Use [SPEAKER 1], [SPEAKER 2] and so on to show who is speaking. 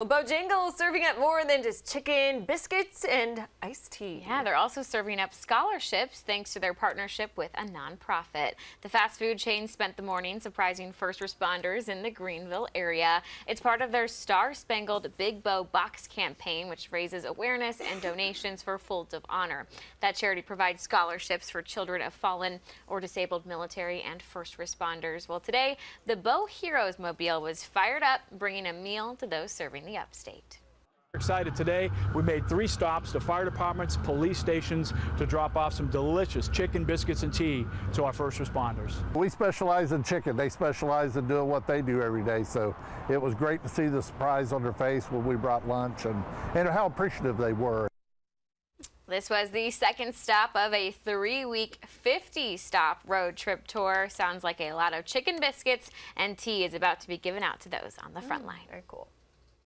[SPEAKER 1] Well, Bojangles serving up more than just chicken, biscuits, and iced tea.
[SPEAKER 2] Yeah, they're also serving up scholarships thanks to their partnership with a nonprofit. The fast food chain spent the morning surprising first responders in the Greenville area. It's part of their Star Spangled Big Bow Box campaign, which raises awareness and donations for Folds of Honor. That charity provides scholarships for children of fallen or disabled military and first responders. Well, today, the Bow Heroes Mobile was fired up, bringing a meal to those serving the upstate.
[SPEAKER 3] Excited today. We made 3 stops to fire departments, police stations to drop off some delicious chicken, biscuits, and tea to our first responders.
[SPEAKER 4] We specialize in chicken. They specialize in doing what they do every day. So it was great to see the surprise on their face when we brought lunch and how appreciative they were.
[SPEAKER 2] This was the second stop of a 3-week 50-stop road trip tour. Sounds like a lot of chicken biscuits and tea is about to be given out to those on the front line.
[SPEAKER 1] Very cool.